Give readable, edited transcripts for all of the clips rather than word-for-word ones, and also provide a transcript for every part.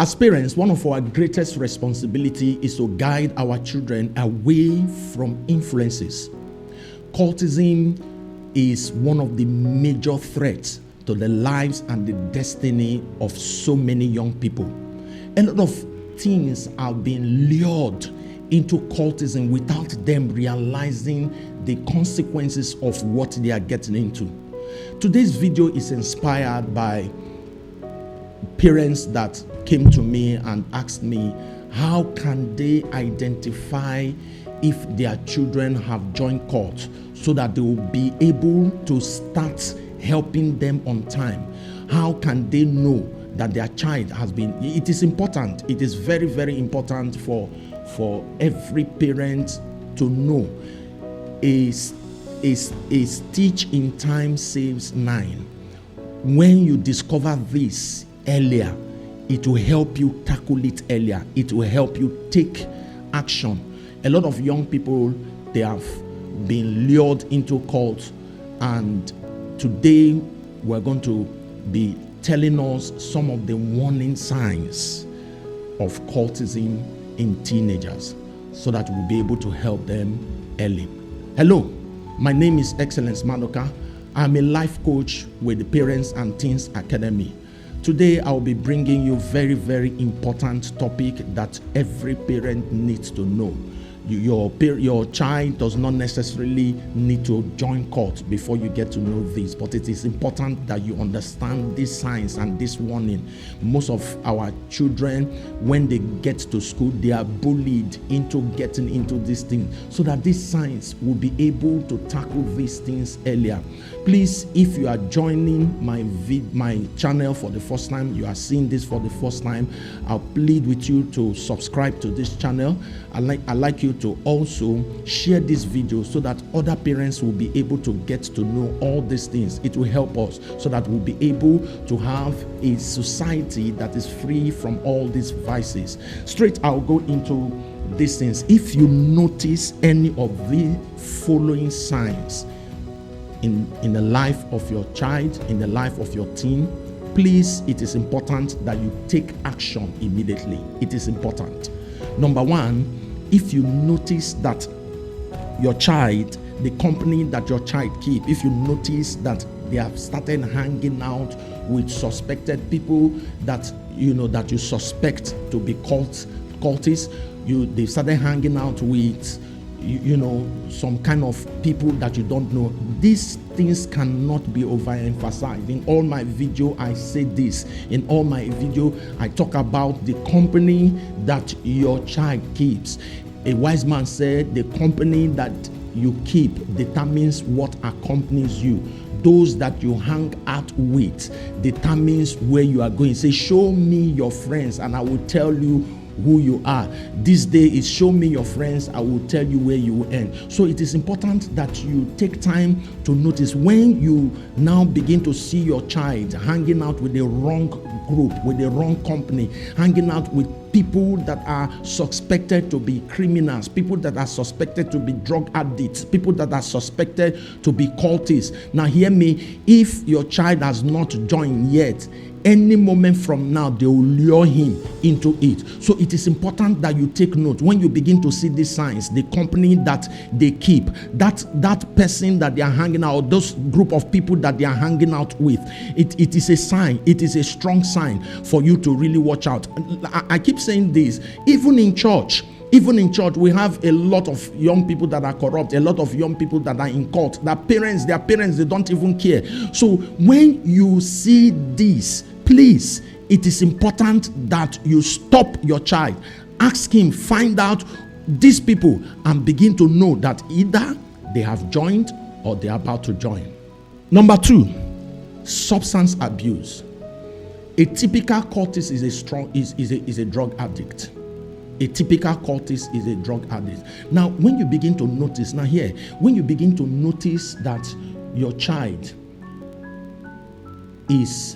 As parents, one of our greatest responsibility is to guide our children away from influences. Cultism is one of the major threats to the lives and the destiny of so many young people. A lot of teens are being lured into cultism without them realizing the consequences of what they are getting into. Today's video is inspired by parents that came to me and asked me, how can they identify if their children have joined cult so that they will be able to start helping them on time? How can they know that their child has been? It is important. It is very, very important for every parent to know. A stitch in time saves 9. When you discover this earlier, it will help you tackle it earlier. It will help you take action. A lot of young people, they have been lured into cults, and today we're going to be telling us some of the warning signs of cultism in teenagers so that we'll be able to help them early. Hello, my name is Excellence Madoka. I'm a life coach with the Parents and Teens Academy. Today, I'll be bringing you very, very important topic that every parent needs to know. Your child does not necessarily need to join cult before you get to know this, but it is important that you understand these signs and this warning. Most of our children, when they get to school, they are bullied into getting into these things, so that these signs will be able to tackle these things earlier. Please, if you are joining my channel for the first time, you are seeing this for the first time, I'll plead with you to subscribe to this channel. I'd like you to also share this video so that other parents will be able to get to know all these things. It will help us so that we'll be able to have a society that is free from all these vices. Straight, I'll go into these things. If you notice any of the following signs in the life of your child, in the life of your teen, please, it is important that you take action immediately. It is important. Number one, if you notice that your child, the company that your child keep, if you notice that they have started hanging out with suspected people that you suspect to be cultists, they started hanging out with some kind of people that you don't know. These things cannot be overemphasized. In all my video, I say this. In all my video, I talk about the company that your child keeps. A wise man said, the company that you keep determines what accompanies you. Those that you hang out with determines where you are going. Say, show me your friends and I will tell you who you are. This day is show me your friends, I will tell you where you will end. So it is important that you take time to notice when you now begin to see your child hanging out with the wrong group, with the wrong company, hanging out with people that are suspected to be criminals, people that are suspected to be drug addicts, people that are suspected to be cultists. Now hear me, if your child has not joined yet, any moment from now, they will lure him into it. So it is important that you take note. When you begin to see these signs, the company that they keep, that person that they are hanging out, those group of people that they are hanging out with, it is a sign. It is a strong sign for you to really watch out. I keep saying this, even in church, we have a lot of young people that are corrupt, a lot of young people that are in cult. Their parents, they don't even care. So when you see this, please, it is important that you stop your child. Ask him, find out these people and begin to know that either they have joined or they are about to join. Number 2, substance abuse. A typical cultist is a drug addict. A typical cultist is a drug addict. Now, when you begin to notice, when you begin to notice that your child is,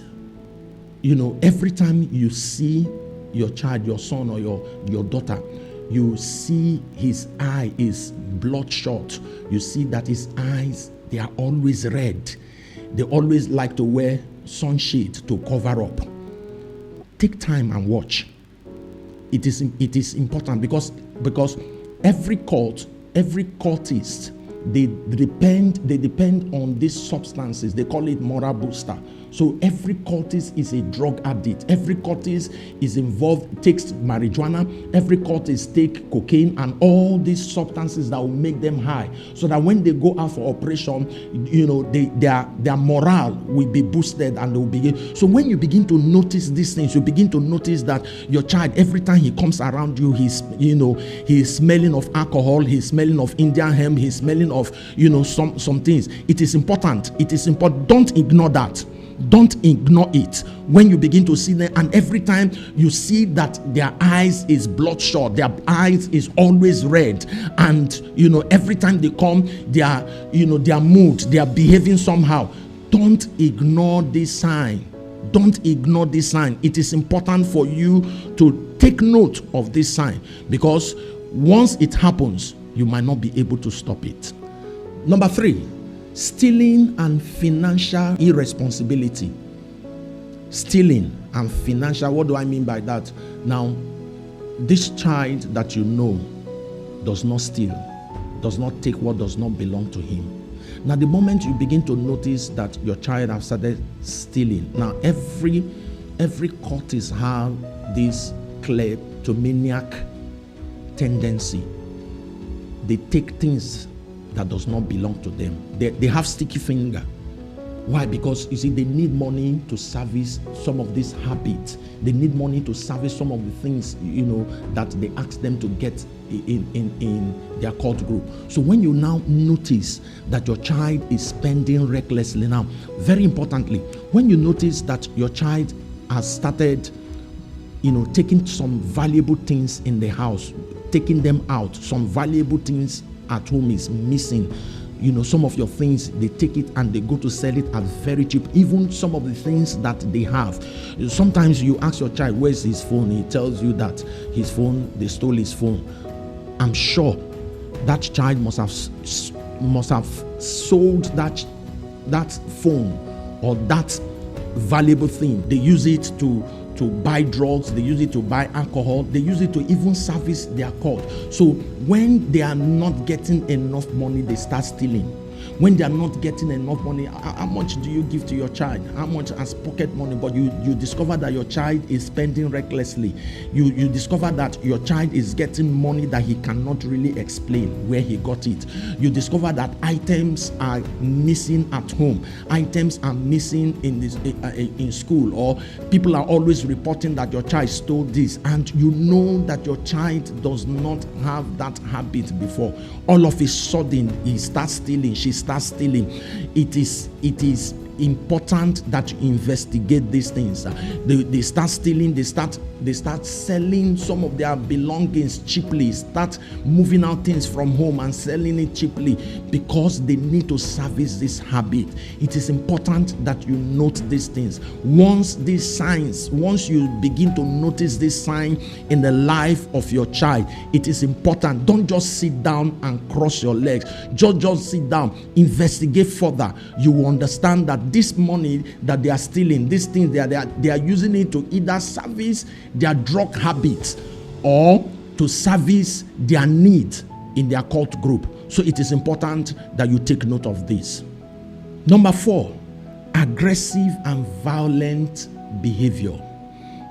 every time you see your child, your son or your daughter, you see his eye is bloodshot. You see that his eyes, they are always red. They always like to wear sunshade to cover up. Take time and watch. It is important because every cultist, they depend on these substances. They call it moral booster. So every cultist is a drug addict. Every cultist is involved, takes marijuana. Every cultist take cocaine and all these substances that will make them high, so that when they go out for operation, their morale will be boosted and they will begin. So when you begin to notice these things, you begin to notice that your child, every time he comes around you, he's smelling of alcohol, he's smelling of Indian hemp, he's smelling of some things. It is important. Don't ignore that. Don't ignore it. When you begin to see them, and every time you see that their eyes is bloodshot, their eyes is always red, and every time they come, their mood, they are behaving somehow. Don't ignore this sign. Don't ignore this sign. It is important for you to take note of this sign, because once it happens, you might not be able to stop it. Number 3, stealing and financial irresponsibility. Stealing and financial, what do I mean by that? Now, this child that does not steal, does not take what does not belong to him. Now, the moment you begin to notice that your child has started stealing, now every cultist have this kleptomaniac tendency. They take things that does not belong to them. They have sticky finger. Why? Because you see, they need money to service some of these habits. They need money to service some of the things that they ask them to get in their cult group. So when you now notice that your child is spending recklessly, now very importantly, when you notice that your child has started taking some valuable things in the house, taking them out, some valuable things at home is missing, some of your things, they take it and they go to sell it at very cheap. Even some of the things that they have, sometimes you ask your child, where's his phone? He tells you that his phone, they stole his phone. I'm sure that child must have sold that phone or that valuable thing. They use it to buy drugs, they use it to buy alcohol, they use it to even service their cult. So when they are not getting enough money, they start stealing. When they are not getting enough money, how much do you give to your child? How much as pocket money? But you discover that your child is spending recklessly. You discover that your child is getting money that he cannot really explain where he got it. You discover that items are missing at home. Items are missing in school, or people are always reporting that your child stole this, and you know that your child does not have that habit before. All of a sudden, he starts stealing. She starts stealing. It is important that you investigate these things. They start stealing. They start selling some of their belongings cheaply. Start moving out things from home and selling it cheaply because they need to service this habit. It is important that you note these things. Once you begin to notice this sign in the life of your child, it is important. Don't just sit down and cross your legs. Just sit down. Investigate further. You will understand that this money that they are stealing, these things they are using it to either service their drug habits or to service their need in their cult group. So it is important that you take note of this. Number 4, aggressive and violent behavior.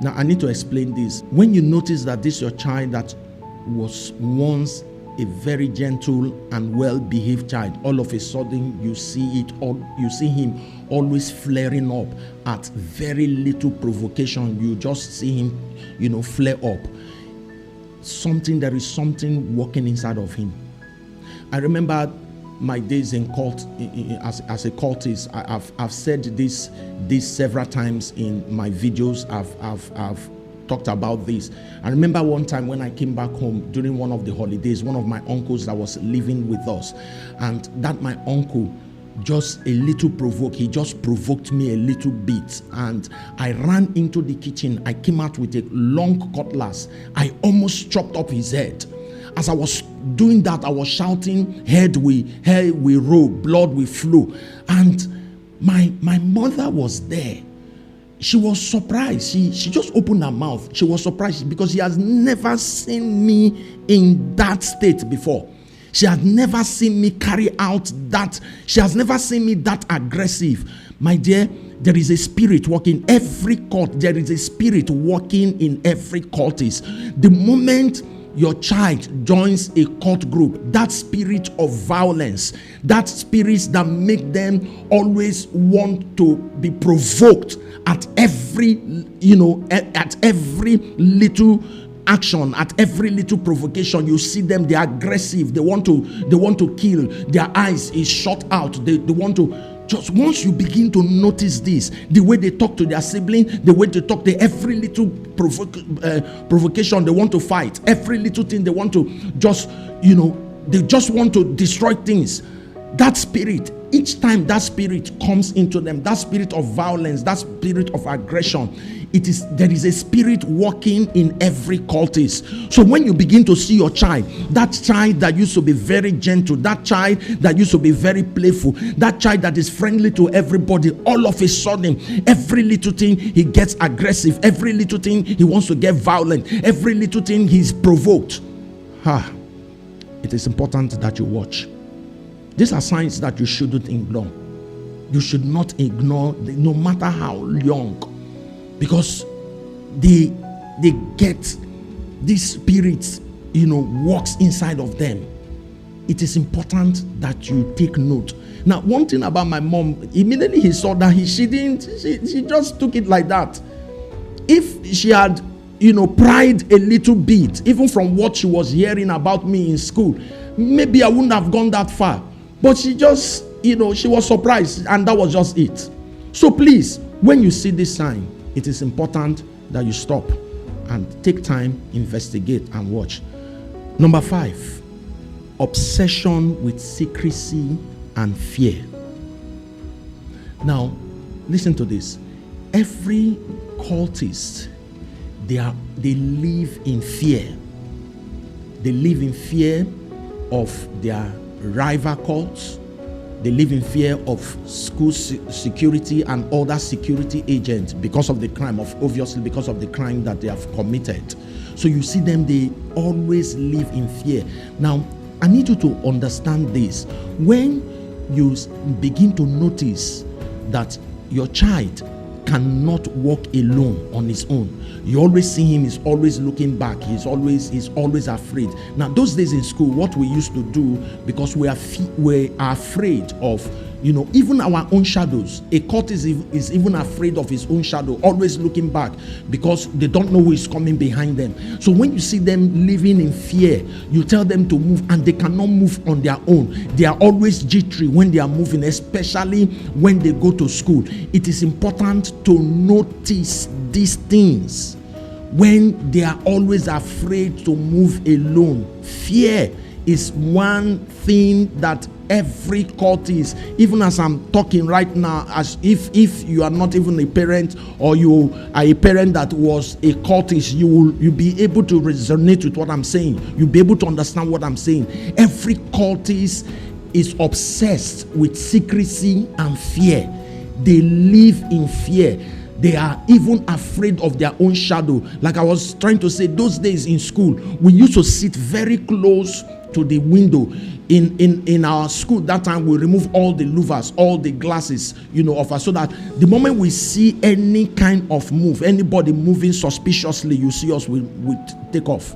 Now I need to explain this. When you notice that this is your child that was once a very gentle and well-behaved child, all of a sudden you see him always flaring up at very little provocation. You just see him, flare up. There is something working inside of him. I remember my days in cult as a cultist. I've said this several times in my videos. I've talked about this. I remember one time when I came back home during one of the holidays, one of my uncles that was living with us, and that my uncle just a little provoked. He just provoked me a little bit, and I ran into the kitchen. I came out with a long cutlass. I almost chopped up his head. As I was doing that, I was shouting, head we roll, blood we flew. And my mother was there. she was surprised. She just opened her mouth. She was surprised because she has never seen me in that state before. She has never seen me carry out that. She has never seen me that aggressive. My dear, there is a spirit working every cult. There is a spirit working in every cultist. The moment your child joins a cult group, that spirit of violence, that spirit that make them always want to be provoked at every, at every little action, at every little provocation, you see them, they're aggressive, they want to kill, their eyes is shot out, they want to. Just once you begin to notice this, the way they talk to their sibling, the way they talk to every little provocation, they want to fight. Every little thing they want to they just want to destroy things. That spirit, each time that spirit comes into them, that spirit of violence, that spirit of aggression, there is a spirit working in every cultist. So when you begin to see your child, that child that used to be very gentle, that child that used to be very playful, that child that is friendly to everybody, all of a sudden, every little thing he gets aggressive, every little thing he wants to get violent, every little thing he's provoked. It is important that you watch. These are signs that you shouldn't ignore. You should not ignore, no matter how young, because they get these spirits, works inside of them. It is important that you take note. Now, one thing about my mom, immediately he saw that she just took it like that. If she had, pried a little bit, even from what she was hearing about me in school, maybe I wouldn't have gone that far. But she just, she was surprised, and that was just it. So please, when you see this sign, it is important that you stop and take time, investigate, and watch. Number 5, obsession with secrecy and fear. Now, listen to this. Every cultist, they live in fear. They live in fear of their rival cults. They live in fear of school security and other security agents because of the crime, obviously because of the crime that they have committed. So you see them, they always live in fear. Now, I need you to understand this. When you begin to notice that your child cannot walk alone on his own, you always see him, he's always looking back, he's always afraid. Now, those days in school, what we used to do, because we are afraid of, even our own shadows. A cultist is even afraid of his own shadow, always looking back, because they don't know who is coming behind them. So when you see them living in fear, you tell them to move, and they cannot move on their own. They are always jittery when they are moving, especially when they go to school. It is important to notice these things when they are always afraid to move alone. Fear is one thing that every cultist, even as I'm talking right now, as if you are not even a parent, or you are a parent that was a cultist, you'll be able to resonate with what I'm saying. You'll be able to understand what I'm saying. Every cultist is obsessed with secrecy and fear. They live in fear. They are even afraid of their own shadow. Like I was trying to say, those days in school, we used to sit very close to the window. In our school that time, we remove all the louvers, all the glasses, of us, so that the moment we see any kind of move, anybody moving suspiciously, you see us, we take off.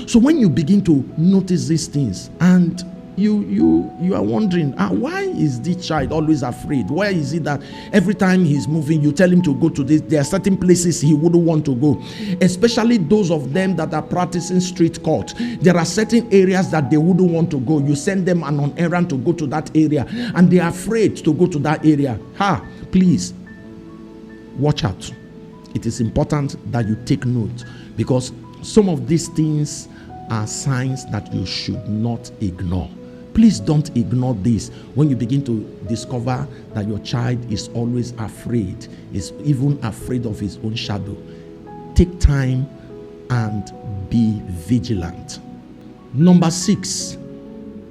So when you begin to notice these things, and you are wondering, why is this child always afraid? Why is it that every time he's moving, you tell him to go to this? There are certain places he wouldn't want to go, especially those of them that are practicing street cult. There are certain areas that they wouldn't want to go. You send them on an errand to go to that area, and they are afraid to go to that area. Please watch out. It is important that you take note, because some of these things are signs that you should not ignore. Please don't ignore this when you begin to discover that your child is always afraid, is even afraid of his own shadow. Take time and be vigilant. Number 6,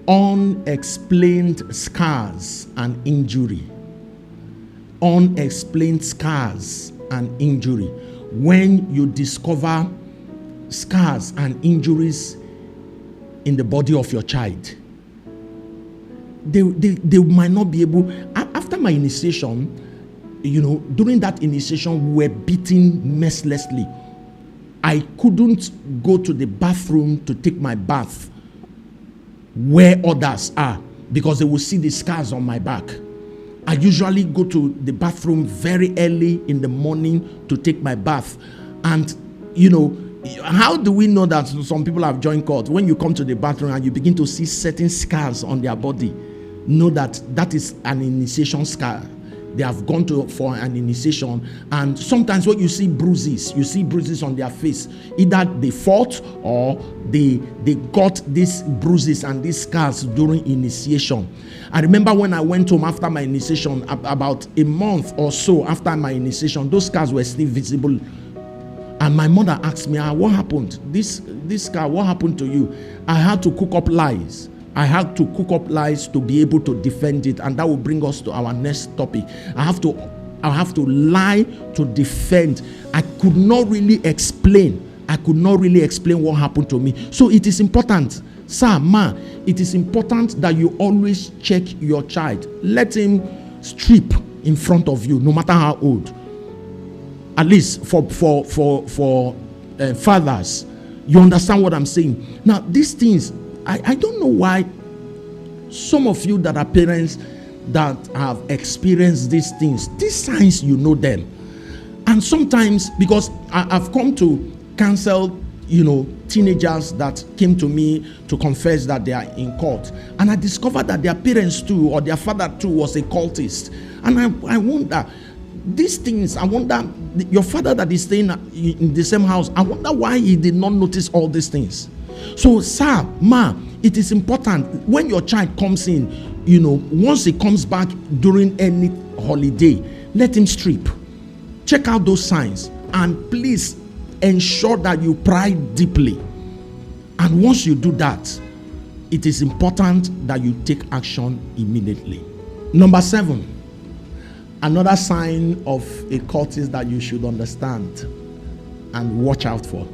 unexplained scars and injury. Unexplained scars and injury. When you discover scars and injuries in the body of your child, they might not be able. After my initiation, during that initiation, we were beaten mercilessly. I couldn't go to the bathroom to take my bath where others are, because they will see the scars on my back. I usually go to the bathroom very early in the morning to take my bath. And how do we know that some people have joined cult? When you come to the bathroom and you begin to see certain scars on their body, know that is an initiation scar. They have gone for an initiation. And sometimes when you see bruises on their face, either they fought or they got these bruises and these scars during initiation. I remember when I went home after my initiation, about a month or so after my initiation, those scars were still visible. And my mother asked me, what happened? This scar, what happened to you? I had to cook up lies. I had to cook up lies to be able to defend it, and that will bring us to our next topic. I have to lie to defend. I could not really explain what happened to me. So it is important, sir, ma, it is important that you always check your child. Let him strip in front of you, no matter how old. At least for fathers, you understand what I'm saying. Now, these things, I don't know why some of you that are parents that have experienced these things, these signs, you know them. And sometimes, because I've come to counsel, teenagers that came to me to confess that they are in cult. And I discovered that their parents too, or their father too, was a cultist. And I wonder, these things, I wonder, your father that is staying in the same house, I wonder why he did not notice all these things. So, sir, ma, it is important when your child comes in, once he comes back during any holiday, let him strip. Check out those signs and please ensure that you pry deeply. And once you do that, it is important that you take action immediately. Number 7, another sign of a cultist that you should understand and watch out for: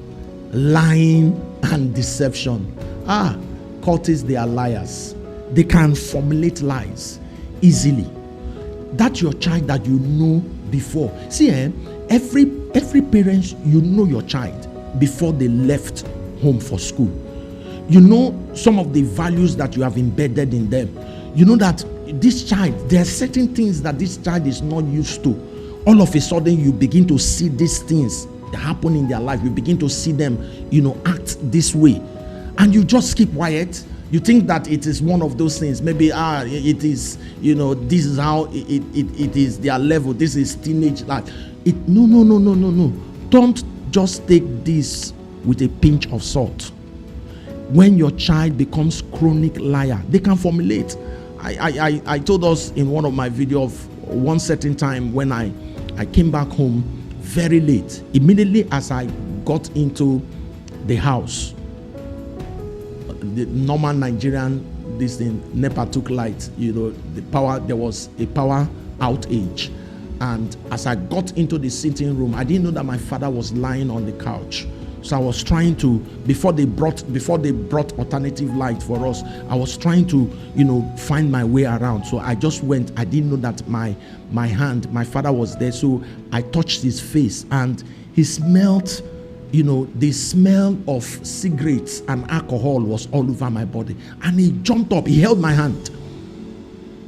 lying and deception. Cultists, they are liars. They can formulate lies easily. That's your child that you know before. See, every parent, you know your child before they left home for school. You know some of the values that you have embedded in them. You know that this child, there are certain things that this child is not used to. All of a sudden, you begin to see these things happen in their life. You begin to see them, act this way. And you just keep quiet. You think that it is one of those things. Maybe it is, this is how it is their level. This is teenage life. No. Don't just take this with a pinch of salt. When your child becomes chronic liar, they can formulate. I told us in one of my videos of one certain time when I came back home very late. Immediately as I got into the house, the normal Nigerian, this thing, NEPA took light, the power, there was a power outage. And as I got into the sitting room, I didn't know that my father was lying on the couch. So I was trying to, before they brought alternative light for us, I was trying to, find my way around. So I just went. I didn't know that my father was there. So I touched his face and he smelled, the smell of cigarettes and alcohol was all over my body. And he jumped up. He held my hand.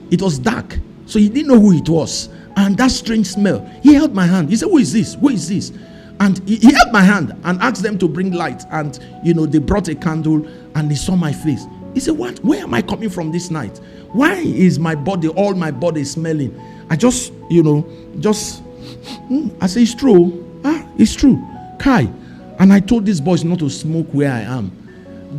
It was dark, so he didn't know who it was. And that strange smell, he held my hand. He said, "Who is this? Who is this?" And he held my hand and asked them to bring light. And, they brought a candle and they saw my face. He said, "What? Where am I coming from this night? Why is my body, all my body smelling?" I just, I say, "It's true. It's true. Kai." And I told these boys not to smoke where I am.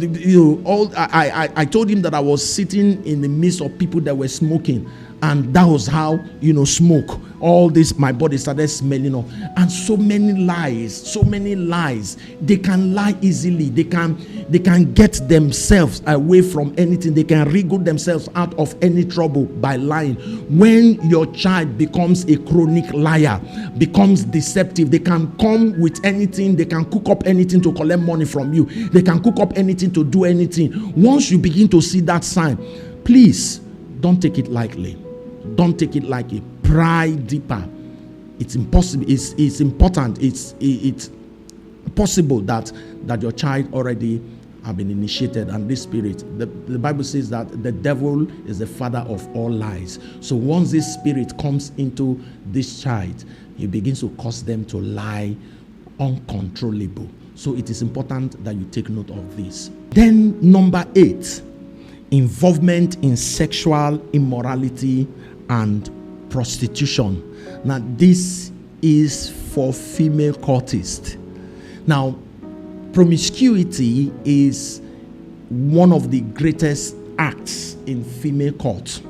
I told him that I was sitting in the midst of people that were smoking. And that was how, smoke, all this, my body started smelling of. And so many lies. They can lie easily. They can get themselves away from anything. They can wriggle themselves out of any trouble by lying. When your child becomes a chronic liar, becomes deceptive, they can come with anything. They can cook up anything to collect money from you. They can cook up anything to do anything. Once you begin to see that sign, please don't take it lightly. Don't take it lightly. Pry deeper. It's impossible. It's important. It's possible that your child already have been initiated, and this spirit. The Bible says that the devil is the father of all lies. So once this spirit comes into this child, he begins to cause them to lie uncontrollable. So it is important that you take note of this. Then number 8, involvement in sexual immorality and prostitution. Now this is for female cultists. Now promiscuity is one of the greatest acts in female cult.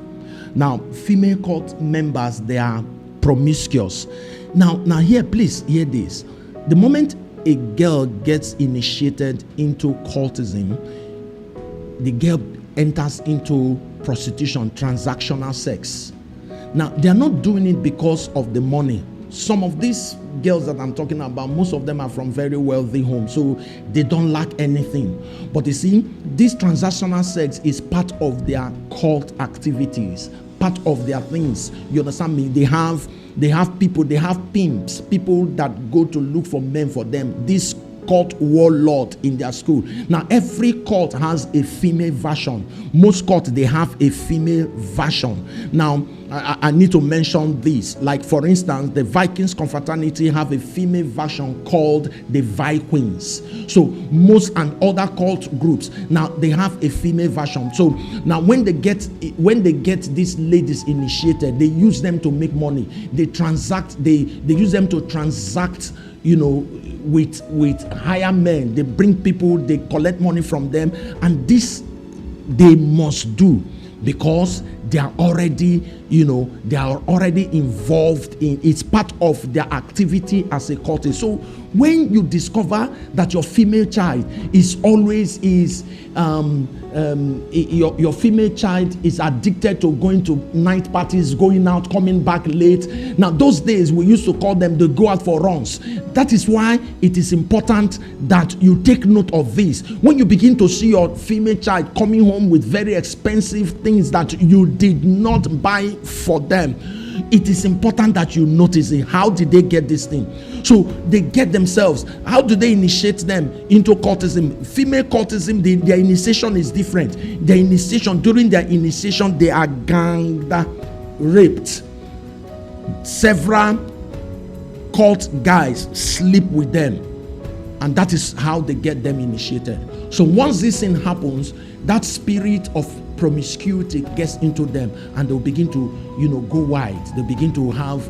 Now female cult members, they are promiscuous. Now here, please hear this. The moment a girl gets initiated into cultism, the girl enters into prostitution, transactional sex. Now, they are not doing it because of the money. Some of these girls that I'm talking about, most of them are from very wealthy homes, so they don't lack anything. But you see, this transactional sex is part of their cult activities, part of their things. You understand me? They have people, they have pimps, people that go to look for men for them. This cult warlord in their school. Now every cult has a female version. Most cults, they have a female version. Now I need to mention this. Like for instance, the Vikings confraternity have a female version called the Vikings. So most and other cult groups, now they have a female version. So now when they get these ladies initiated, they use them to make money. They transact. They use them to transact, with higher men. They bring people, they collect money from them, and this they must do because they are already involved in, it's part of their activity as a cultist. So when you discover that your female child your female child is addicted to going to night parties, going out, coming back late. Now those days we used to call them the go out for runs. That is why it is important that you take note of this. When you begin to see your female child coming home with very expensive things that you did not buy for them, it is important that you notice it. How did they get this thing? So they get themselves. How do they initiate them into cultism? Female cultism, their initiation is different. During their initiation, they are ganged, raped. Several cult guys sleep with them, and that is how they get them initiated. So once this thing happens, that spirit of promiscuity gets into them, and they'll begin to go wide. They begin to have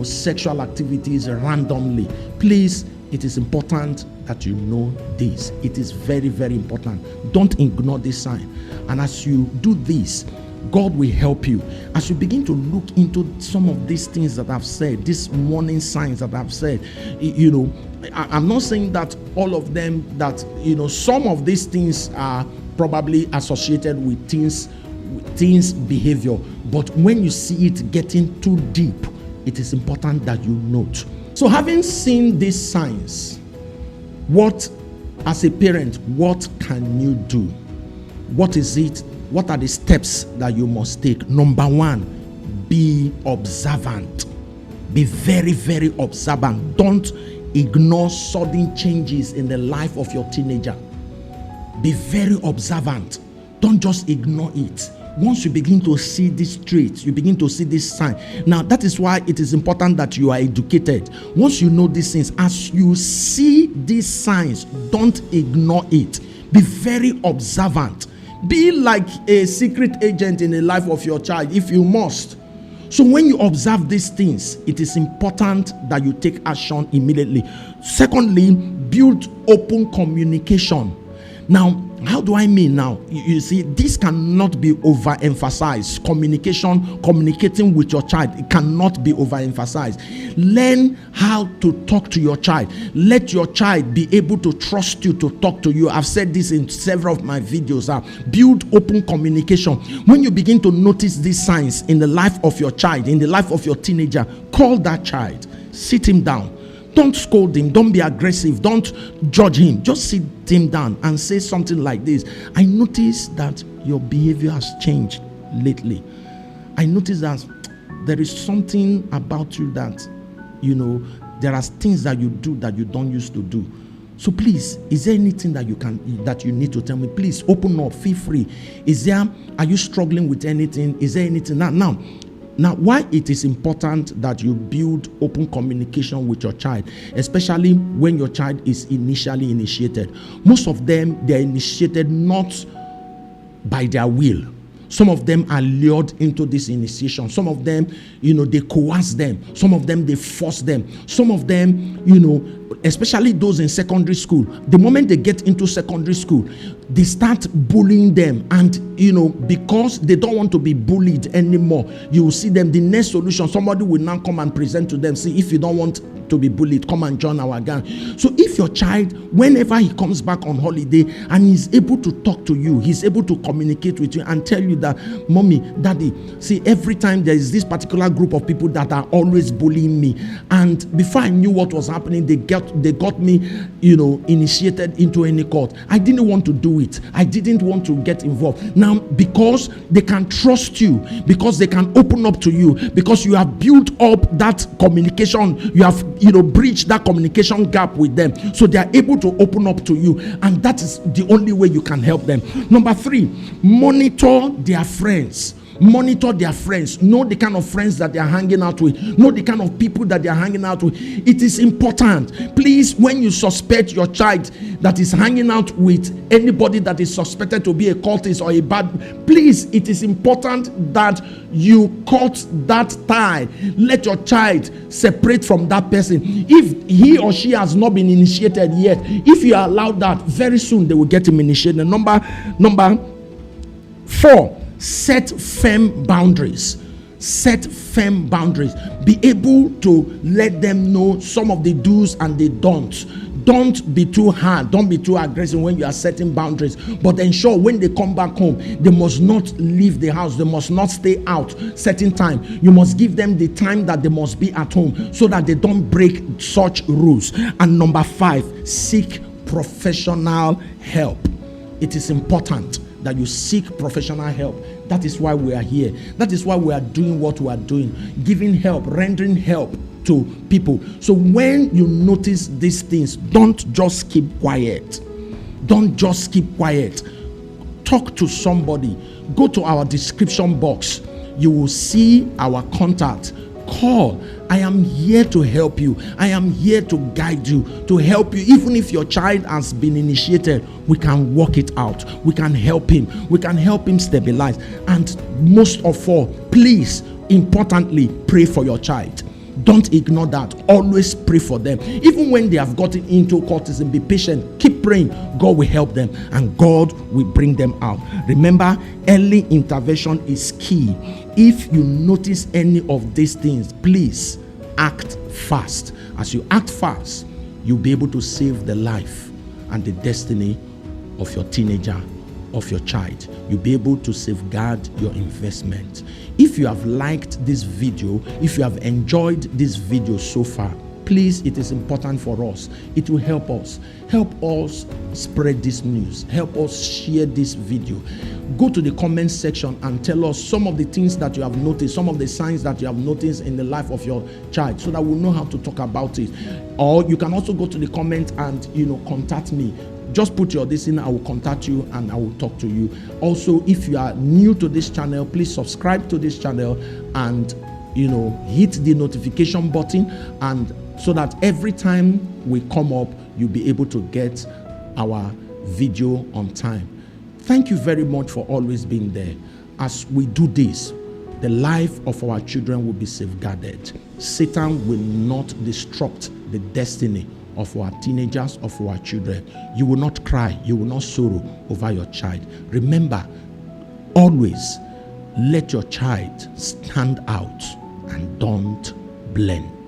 sexual activities randomly. Please, it is important that you know this. It is very, very important. Don't ignore this sign. And as you do this, God will help you. As you begin to look into some of these things that I've said, these warning signs that I've said, I'm not saying that all of them, that some of these things are probably associated with teens behavior, but when you see it getting too deep, it is important that you note. So having seen these signs, as a parent, what can you do? What is it? What are the steps that you must take? Number 1, be observant. Be very, very observant. Don't ignore sudden changes in the life of your teenager. Be very observant. Don't just ignore it. Once you begin to see these traits, you begin to see this sign. Now, that is why it is important that you are educated. Once you know these things, as you see these signs, don't ignore it. Be very observant. Be like a secret agent in the life of your child, if you must. So when you observe these things, it is important that you take action immediately. Secondly, build open communication. Now, How do I mean now? You see, this cannot be overemphasized. Communicating with your child, it cannot be overemphasized. Learn how to talk to your child. Let your child be able to trust you to talk to you. I've said this in several of my videos. Build open communication. When you begin to notice these signs in the life of your child, in the life of your teenager, call that child, sit him down. Don't scold him. Don't be aggressive. Don't judge him. Just sit him down and say something like this. I notice that your behavior has changed lately. I notice that there is something about you that, there are things that you do that you don't used to do. So please, is there anything that you need to tell me? Please open up. Feel free. Are you struggling with anything? Is there anything? Now, why it is important that you build open communication with your child, especially when your child is initially initiated. Most of them, they are initiated not by their will. Some of them are lured into this initiation. Some of them, they coerce them. Some of them, they force them. Some of them, especially those in secondary school, the moment they get into secondary school, they start bullying them. And, because they don't want to be bullied anymore, you will see them. The next solution, somebody will now come and present to them. See, if you don't want to be bullied, come and join our gang. So if your child, whenever he comes back on holiday and he's able to talk to you, he's able to communicate with you and tell you that, mommy, daddy, see, every time there is this particular group of people that are always bullying me, and before I knew what was happening, they got me, initiated into any court. I didn't want to do it. I didn't want to get involved. Now, because they can trust you, because they can open up to you, because you have built up that communication, you have bridge that communication gap with them, so they are able to open up to you, and that is the only way you can help them. Number 3, monitor their friends. Monitor their friends. Know the kind of friends that they are hanging out with. Know the kind of people that they are hanging out with. It is important. Please, when you suspect your child that is hanging out with anybody that is suspected to be a cultist or a bad, please, it is important that you cut that tie. Let your child separate from that person. If he or she has not been initiated yet, if you allow that, very soon they will get him initiated. Number 4. Set firm boundaries. Set firm boundaries. Be able to let them know some of the do's and the don'ts. Don't be too hard. Don't be too aggressive when you are setting boundaries. But ensure when they come back home, they must not leave the house. They must not stay out certain time. You must give them the time that they must be at home so that they don't break such rules. And number 5, seek professional help. It is important that you seek professional help. That is why we are here. That is why we are doing what we are doing, giving help, rendering help to people. So when you notice these things, don't just keep quiet. Don't just keep quiet. Talk to somebody. Go to our description box. You will see our contact. Call. I am here to help you. I am here to guide you, to help you. Even if your child has been initiated, we can work it out. We can help him. We can help him stabilize. And most of all, please, importantly, pray for your child. Don't ignore that. Always pray for them. Even when they have gotten into cultism, be patient. Keep praying. God will help them and God will bring them out. Remember, early intervention is key. If you notice any of these things, please act fast. As you act fast, you'll be able to save the life and the destiny of your teenager, of your child. You'll be able to safeguard your investment. If you have liked this video, if you have enjoyed this video so far, please, it is important for us. It will help us. Help us spread this news. Help us share this video. Go to the comment section and tell us some of the things that you have noticed, some of the signs that you have noticed in the life of your child, so that we'll know how to talk about it. Or you can also go to the comment and contact me. Just put your this in, I will contact you and I will talk to you. Also, if you are new to this channel, please subscribe to this channel and hit the notification button, and so that every time we come up, you'll be able to get our video on time. Thank you very much for always being there. As we do this, the life of our children will be safeguarded. Satan will not disrupt the destiny of our teenagers, of our children. You will not cry, you will not sorrow over your child. Remember, always let your child stand out and don't blend.